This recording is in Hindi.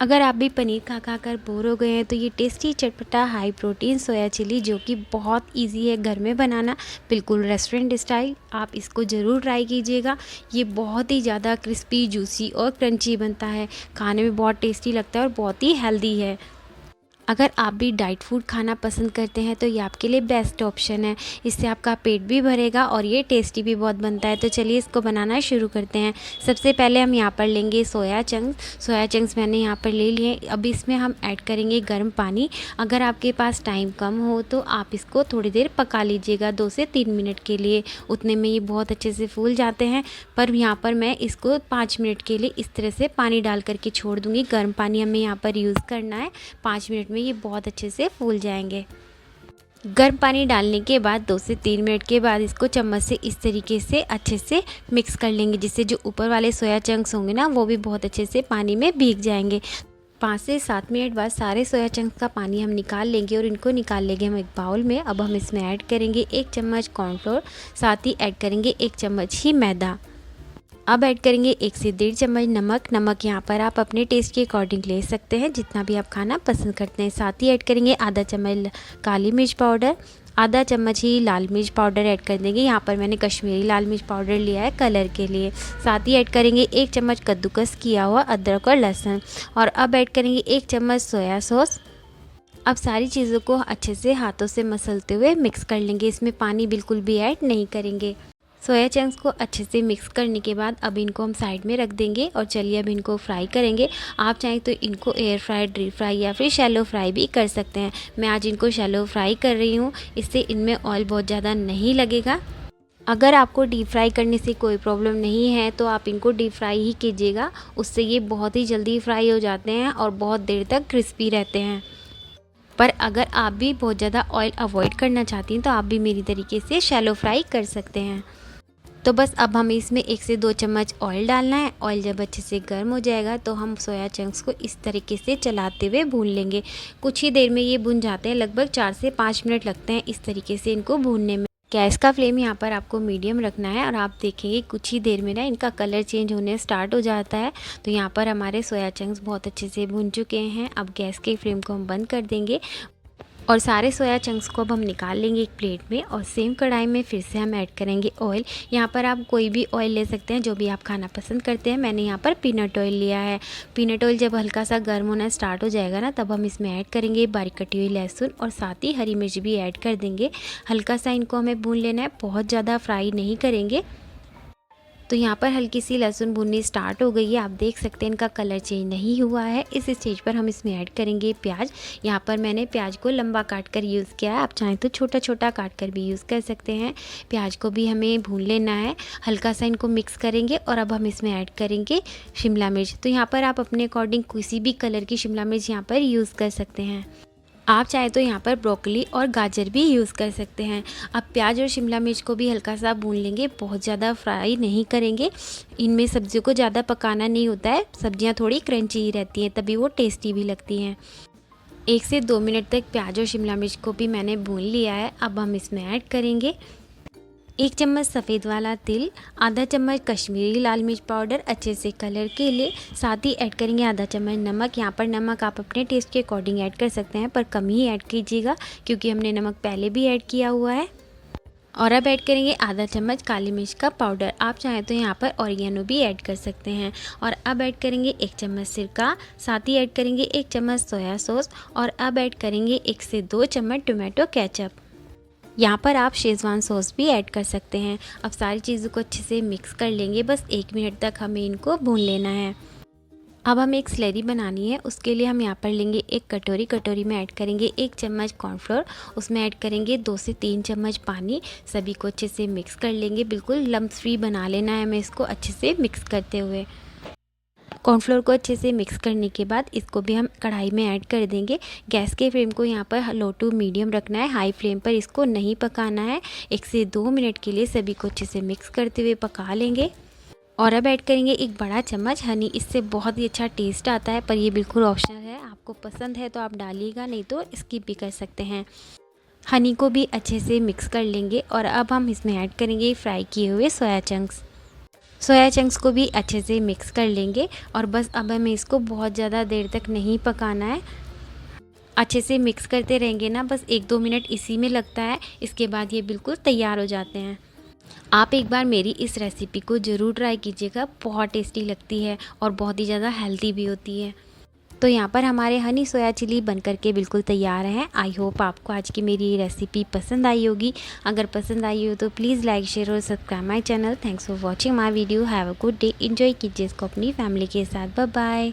अगर आप भी पनीर खा खा कर बोर हो गए हैं तो ये टेस्टी चटपटा हाई प्रोटीन सोया चिली जो कि बहुत इजी है घर में बनाना, बिल्कुल रेस्टोरेंट स्टाइल, आप इसको ज़रूर ट्राई कीजिएगा। ये बहुत ही ज़्यादा क्रिस्पी, जूसी और क्रंची बनता है। खाने में बहुत टेस्टी लगता है और बहुत ही हेल्दी है। अगर आप भी डाइट फूड खाना पसंद करते हैं तो ये आपके लिए बेस्ट ऑप्शन है। इससे आपका पेट भी भरेगा और ये टेस्टी भी बहुत बनता है। तो चलिए इसको बनाना शुरू करते हैं। सबसे पहले हम यहाँ पर लेंगे सोया चंक्स। सोया चंक्स मैंने यहाँ पर ले लिए। अब इसमें हम ऐड करेंगे गर्म पानी। अगर आपके पास टाइम कम हो तो आप इसको थोड़ी देर पका लीजिएगा, 2 से 3 मिनट के लिए। उतने में ये बहुत अच्छे से फूल जाते हैं। पर यहाँ पर मैं इसको 5 मिनट के लिए इस तरह से पानी डाल करके छोड़ दूँगी। गर्म पानी हमें यहाँ पर यूज़ करना है। 5 मिनट में ये बहुत अच्छे से फूल जाएंगे। गर्म पानी डालने के बाद 2 से 3 मिनट के बाद इसको चम्मच से इस तरीके से अच्छे से मिक्स कर लेंगे, जिससे जो ऊपर वाले सोया चंक्स होंगे ना वो भी बहुत अच्छे से पानी में भीग जाएंगे। 5 से 7 मिनट बाद सारे सोया चंक्स का पानी हम निकाल लेंगे और इनको निकाल लेंगे हम एक बाउल में। अब हम इसमें ऐड करेंगे 1 चम्मच कॉर्नफ्लोर, साथ ही ऐड करेंगे 1 चम्मच ही मैदा। अब ऐड करेंगे 1 से 1.5 चम्मच नमक। नमक यहाँ पर आप अपने टेस्ट के अकॉर्डिंग ले सकते हैं, जितना भी आप खाना पसंद करते हैं। साथ ही ऐड करेंगे आधा चम्मच काली मिर्च पाउडर, आधा चम्मच ही लाल मिर्च पाउडर ऐड कर देंगे। यहाँ पर मैंने कश्मीरी लाल मिर्च पाउडर लिया है कलर के लिए। साथ ही ऐड करेंगे 1 चम्मच कद्दूकस किया हुआ अदरक और लहसुन। और अब ऐड करेंगे 1 चम्मच सोया सॉस। अब सारी चीज़ों को अच्छे से हाथों से मसलते हुए मिक्स कर लेंगे। इसमें पानी बिल्कुल भी ऐड नहीं करेंगे। सोया चंक्स को अच्छे से मिक्स करने के बाद अब इनको हम साइड में रख देंगे और चलिए अब इनको फ्राई करेंगे। आप चाहें तो इनको एयर फ्राई, डीप फ्राई या फिर शैलो फ्राई भी कर सकते हैं। मैं आज इनको शैलो फ्राई कर रही हूँ, इससे इनमें ऑयल बहुत ज़्यादा नहीं लगेगा। अगर आपको डीप फ्राई करने से कोई प्रॉब्लम नहीं है तो आप इनको डीप फ्राई ही कीजिएगा, उससे ये बहुत ही जल्दी फ्राई हो जाते हैं और बहुत देर तक क्रिस्पी रहते हैं। पर अगर आप भी बहुत ज़्यादा ऑयल अवॉइड करना चाहती हैं तो आप भी मेरी तरीके से शैलो फ्राई कर सकते हैं। तो बस अब हमें इसमें 1 से 2 चम्मच ऑयल डालना है। ऑयल जब अच्छे से गर्म हो जाएगा तो हम सोया चंक्स को इस तरीके से चलाते हुए भून लेंगे। कुछ ही देर में ये भुन जाते हैं, लगभग 4 से 5 मिनट लगते हैं इस तरीके से इनको भूनने में। गैस का फ्लेम यहाँ पर आपको मीडियम रखना है और आप देखेंगे कुछ ही देर में ना इनका कलर चेंज होने स्टार्ट हो जाता है। तो यहाँ पर हमारे सोया चंक्स बहुत अच्छे से भुन चुके हैं। अब गैस के फ्लेम को हम बंद कर देंगे और सारे सोया चंक्स को अब हम निकाल लेंगे एक प्लेट में। और सेम कढ़ाई में फिर से हम ऐड करेंगे ऑयल। यहाँ पर आप कोई भी ऑयल ले सकते हैं जो भी आप खाना पसंद करते हैं। मैंने यहाँ पर पीनट ऑयल लिया है। पीनट ऑयल जब हल्का सा गर्म होना स्टार्ट हो जाएगा ना, तब हम इसमें ऐड करेंगे बारीक कटी हुई लहसुन और साथ ही हरी मिर्च भी ऐड कर देंगे। हल्का सा इनको हमें भून लेना है, बहुत ज़्यादा फ्राई नहीं करेंगे। तो यहाँ पर हल्की सी लहसुन भुननी स्टार्ट हो गई है। आप देख सकते हैं इनका कलर चेंज नहीं हुआ है। इस स्टेज पर हम इसमें ऐड करेंगे प्याज। यहाँ पर मैंने प्याज को लंबा काट कर यूज़ किया है, आप चाहें तो छोटा छोटा काट कर भी यूज़ कर सकते हैं। प्याज को भी हमें भून लेना है। हल्का सा इनको मिक्स करेंगे और अब हम इसमें ऐड करेंगे शिमला मिर्च। तो यहाँ पर आप अपने अकॉर्डिंग किसी भी कलर की शिमला मिर्च यहाँ पर यूज़ कर सकते हैं। आप चाहे तो यहाँ पर ब्रोकली और गाजर भी यूज़ कर सकते हैं। अब प्याज और शिमला मिर्च को भी हल्का सा भून लेंगे, बहुत ज़्यादा फ्राई नहीं करेंगे। इनमें सब्जियों को ज़्यादा पकाना नहीं होता है, सब्जियाँ थोड़ी क्रंची ही रहती हैं, तभी वो टेस्टी भी लगती हैं। 1 से 2 मिनट तक प्याज और शिमला मिर्च को भी मैंने भून लिया है। अब हम इसमें ऐड करेंगे 1 चम्मच सफ़ेद वाला तिल, आधा चम्मच कश्मीरी लाल मिर्च पाउडर अच्छे से कलर के लिए। साथ ही ऐड करेंगे आधा चम्मच नमक। यहाँ पर नमक आप अपने टेस्ट के अकॉर्डिंग ऐड कर सकते हैं, पर कम ही ऐड कीजिएगा क्योंकि हमने नमक पहले भी ऐड किया हुआ है। और अब ऐड करेंगे आधा चम्मच काली मिर्च का पाउडर। आप चाहें तो यहाँ पर ऑरिगेनो भी ऐड कर सकते हैं। और अब ऐड करेंगे 1 चम्मच सिरका, साथ ही ऐड करेंगे 1 चम्मच सोया सॉस और अब ऐड करेंगे 1 से 2 चम्मच टोमेटो केचप। यहाँ पर आप शेज़वान सॉस भी ऐड कर सकते हैं। अब सारी चीज़ों को अच्छे से मिक्स कर लेंगे, बस 1 मिनट तक हमें इनको भून लेना है। अब हमें एक स्लरी बनानी है, उसके लिए हम यहाँ पर लेंगे एक कटोरी। कटोरी में ऐड करेंगे 1 चम्मच कॉर्नफ्लोर, उसमें ऐड करेंगे 2 से 3 चम्मच पानी। सभी को अच्छे से मिक्स कर लेंगे, बिल्कुल लम्स फ्री बना लेना है हमें इसको अच्छे से मिक्स करते हुए। कॉर्नफ्लोर को अच्छे से मिक्स करने के बाद इसको भी हम कढ़ाई में ऐड कर देंगे। गैस के फ्लेम को यहाँ पर लो टू मीडियम रखना है, हाई फ्लेम पर इसको नहीं पकाना है। 1 से 2 मिनट के लिए सभी को अच्छे से मिक्स करते हुए पका लेंगे। और अब ऐड करेंगे 1 बड़ा चम्मच हनी। इससे बहुत ही अच्छा टेस्ट आता है, पर ये बिल्कुल ऑप्शनल है। आपको पसंद है तो आप डालिएगा, नहीं तो स्किप भी कर सकते हैं। हनी को भी अच्छे से मिक्स कर लेंगे और अब हम इसमें ऐड करेंगे फ्राई किए हुए सोया चंक्स। सोया चंक्स को भी अच्छे से मिक्स कर लेंगे और बस अब हमें इसको बहुत ज़्यादा देर तक नहीं पकाना है। अच्छे से मिक्स करते रहेंगे ना, बस 1-2 मिनट इसी में लगता है, इसके बाद ये बिल्कुल तैयार हो जाते हैं। आप एक बार मेरी इस रेसिपी को ज़रूर ट्राई कीजिएगा, बहुत टेस्टी लगती है और बहुत ही ज़्यादा हेल्दी भी होती है। तो यहाँ पर हमारे हनी सोया चिली बन करके बिल्कुल तैयार हैं। आई होप आपको आज की मेरी ये रेसिपी पसंद आई होगी। अगर पसंद आई हो तो प्लीज़ लाइक, शेयर और subscribe my channel. Thanks for watching my video. Have a good day. Enjoy कीजिए इसको अपनी फैमिली के साथ। Bye bye.